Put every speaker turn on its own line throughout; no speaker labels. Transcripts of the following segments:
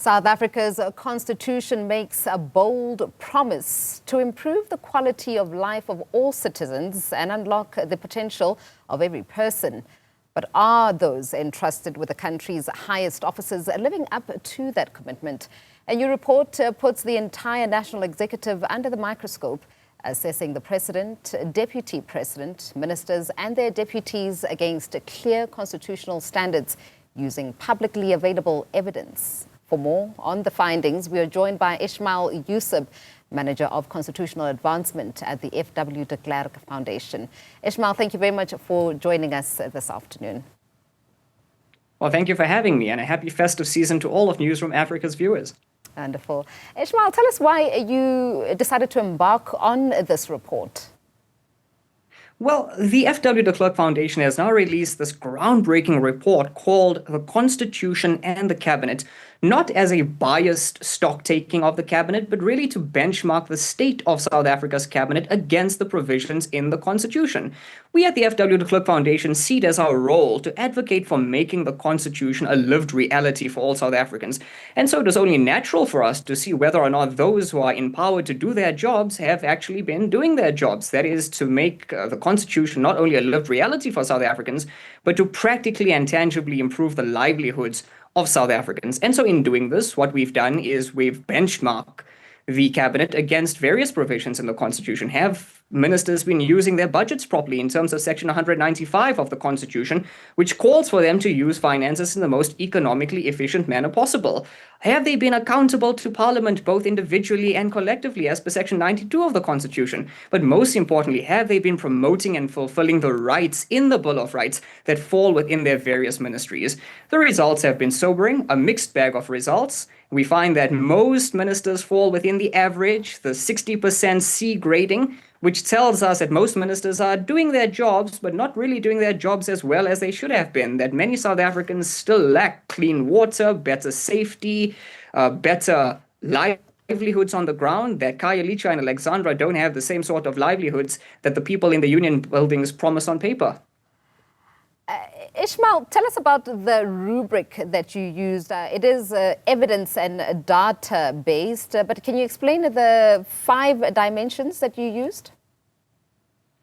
South Africa's constitution makes a bold promise to improve the quality of life of all citizens and unlock the potential of every person. But are those entrusted with the country's highest offices living up to that commitment? A new report puts the entire national executive under the microscope, assessing the president, deputy president, ministers and their deputies against clear constitutional standards using publicly available evidence. For more on the findings, we are joined by Ismail Joosub, Manager of Constitutional Advancement at the F.W. de Klerk Foundation. Ismail, thank you very much for joining us this afternoon.
Well, thank you for having me, and a happy festive season to all of Newzroom Afrika's viewers.
Wonderful. Ismail, tell us why you decided to embark on this report.
Well, the F.W. de Klerk Foundation has now released this groundbreaking report called The Constitution and the Cabinet, not as a biased stock-taking of the cabinet, but really to benchmark the state of South Africa's cabinet against the provisions in the Constitution. We at the F.W. de Klerk Foundation see it as our role to advocate for making the Constitution a lived reality for all South Africans. And so it is only natural for us to see whether or not those who are empowered to do their jobs have actually been doing their jobs. That is, to make the Constitution not only a lived reality for South Africans, but to practically and tangibly improve the livelihoods of South Africans. And so in doing this, what we've done is we've benchmarked the cabinet against various provisions in the Constitution. Have ministers been using their budgets properly in terms of Section 195 of the Constitution, which calls for them to use finances in the most economically efficient manner possible? Have they been accountable to Parliament both individually and collectively as per Section 92 of the Constitution? But most importantly, have they been promoting and fulfilling the rights in the Bill of Rights that fall within their various ministries? The results have been sobering, a mixed bag of results. We find that most ministers fall within the average, the 60% C grading, which tells us that most ministers are doing their jobs, but not really doing their jobs as well as they should have been, that many South Africans still lack clean water, better safety, better livelihoods on the ground, that Khayelitsha and Alexandra don't have the same sort of livelihoods that the people in the union buildings promise on paper.
Ismail, tell us about the rubric that you used. It is evidence and data based, but can you explain the 5 dimensions that you used?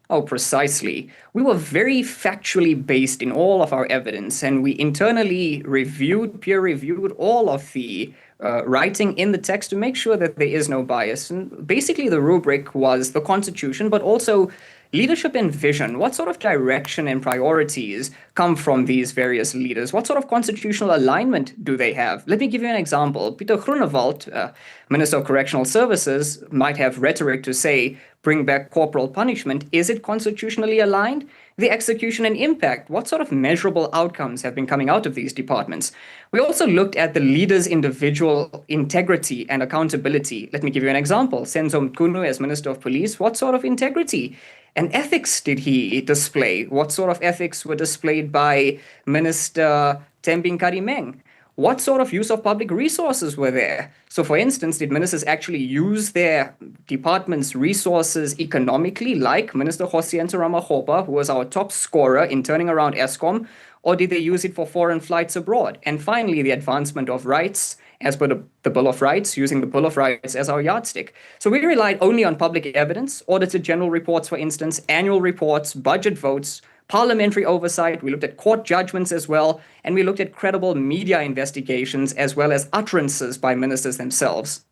Oh, precisely. We were very factually based in all of our evidence, and we internally peer-reviewed all of the writing in the text to make sure that there is no bias. And basically, the rubric was the Constitution, but also leadership and vision. What sort of direction and priorities come from these various leaders? What sort of constitutional alignment do they have? Let me give you an example. Pieter Groenewald, Minister of Correctional Services, might have rhetoric to say, bring back corporal punishment. Is it constitutionally aligned? The execution and impact. What sort of measurable outcomes have been coming out of these departments? We also looked at the leader's individual integrity and accountability. Let me give you an example. Senzo Mkhunu, as Minister of Police, what sort of integrity and ethics did he display? What sort of ethics were displayed by Minister Thembin Karimeng? What sort of use of public resources were there? So, for instance, did ministers actually use their department's resources economically, like Minister Josienta Ramokgopa, who was our top scorer in turning around Eskom, or did they use it for foreign flights abroad? And finally, the advancement of rights, as per the Bill of Rights, using the Bill of Rights as our yardstick. So we relied only on public evidence, audited general reports, for instance, annual reports, budget votes, parliamentary oversight. We looked at court judgments as well, and we looked at credible media investigations as well as utterances by ministers themselves.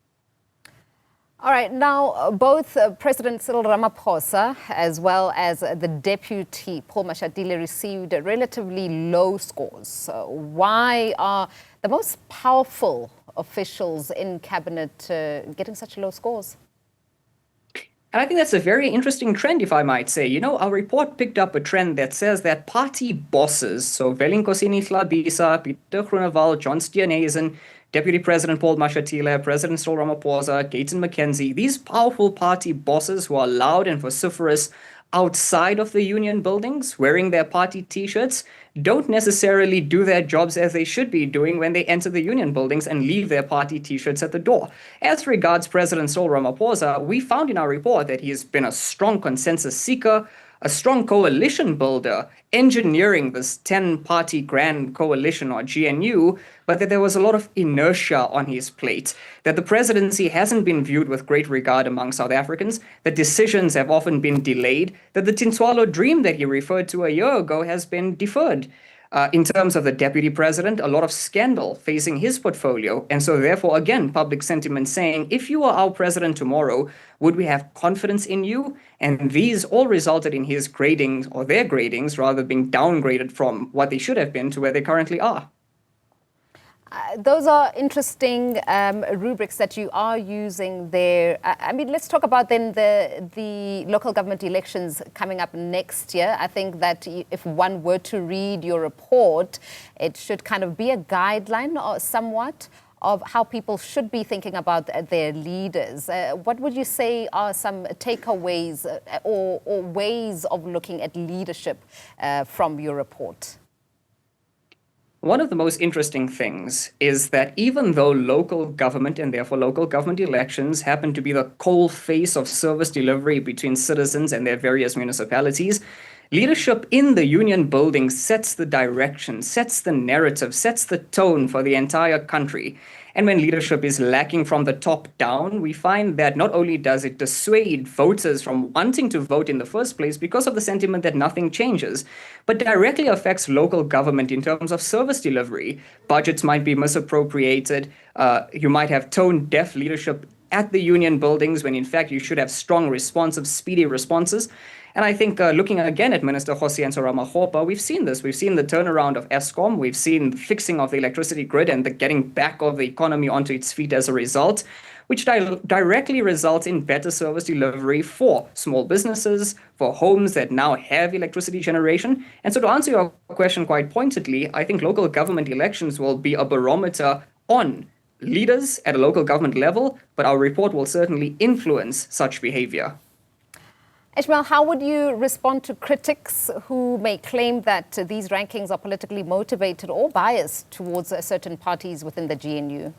All right, now both President Cyril Ramaphosa as well as the deputy Paul Mashatile received relatively low scores. Why are the most powerful officials in cabinet getting such low scores?
And I think that's a very interesting trend, if I might say. You know, our report picked up a trend that says that party bosses, so Velinkosini Hlabisa, Pieter Groenewald, John Steenhuisen, Deputy President Paul Mashatile, President Cyril Ramaphosa, Gayton McKenzie, these powerful party bosses who are loud and vociferous outside of the union buildings, wearing their party T-shirts, don't necessarily do their jobs as they should be doing when they enter the union buildings and leave their party T-shirts at the door. As regards President Cyril Ramaphosa, we found in our report that he has been a strong consensus seeker, a strong coalition builder, engineering this 10-party grand coalition or GNU, but that there was a lot of inertia on his plate, that the presidency hasn't been viewed with great regard among South Africans, that decisions have often been delayed, that the Tinswalo dream that he referred to a year ago has been deferred. In terms of the deputy president, a lot of scandal facing his portfolio. And so therefore, again, public sentiment saying, if you are our president tomorrow, would we have confidence in you? And these all resulted in his gradings, or their gradings, rather being downgraded from what they should have been to where they currently are.
Those are interesting rubrics that you are using there. I mean, let's talk about then the local government elections coming up next year. I think that if one were to read your report, it should kind of be a guideline or somewhat of how people should be thinking about their leaders. What would you say are some takeaways or ways of looking at leadership from your report?
One of the most interesting things is that even though local government and therefore local government elections happen to be the coal face of service delivery between citizens and their various municipalities, leadership in the union building sets the direction, sets the narrative, sets the tone for the entire country. And when leadership is lacking from the top down, we find that not only does it dissuade voters from wanting to vote in the first place because of the sentiment that nothing changes, but directly affects local government in terms of service delivery. Budgets might be misappropriated. You might have tone-deaf leadership at the union buildings when in fact you should have strong, responsive, speedy responses. And I think looking again at Minister Kgosientsho Ramokgopa, we've seen this. We've seen the turnaround of Eskom. We've seen the fixing of the electricity grid and the getting back of the economy onto its feet as a result, which directly results in better service delivery for small businesses, for homes that now have electricity generation. And so to answer your question quite pointedly, I think local government elections will be a barometer on leaders at a local government level, but our report will certainly influence such behavior.
Ismail, how would you respond to critics who may claim that these rankings are politically motivated or biased towards certain parties within the GNU?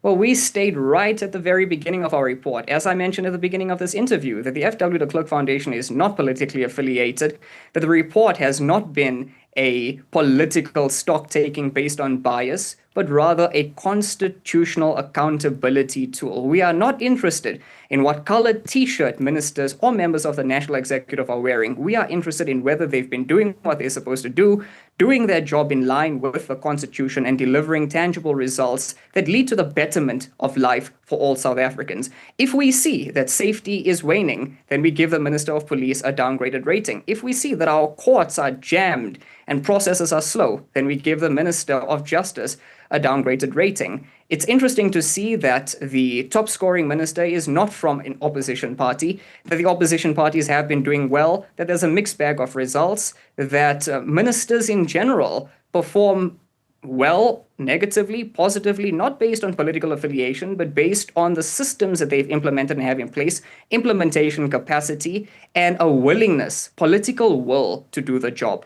Well, we stayed right at the very beginning of our report, as I mentioned at the beginning of this interview, that the FW de Klerk Foundation is not politically affiliated, that the report has not been a political stock-taking based on bias, but rather a constitutional accountability tool. We are not interested in what colored t-shirt ministers or members of the National Executive are wearing. We are interested in whether they've been doing what they're supposed to do, doing their job in line with the Constitution and delivering tangible results that lead to the betterment of life for all South Africans. If we see that safety is waning, then we give the Minister of Police a downgraded rating. If we see that our courts are jammed and processes are slow, then we give the Minister of Justice a downgraded rating. It's interesting to see that the top scoring minister is not from an opposition party, that the opposition parties have been doing well, that there's a mixed bag of results, that ministers in general perform well, negatively, positively, not based on political affiliation, but based on the systems that they've implemented and have in place, implementation capacity, and a willingness, political will to do the job.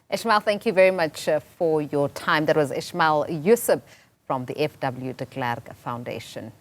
Ismail, thank you very much for your time. That was Ismail Joosub from the FW de Klerk Foundation.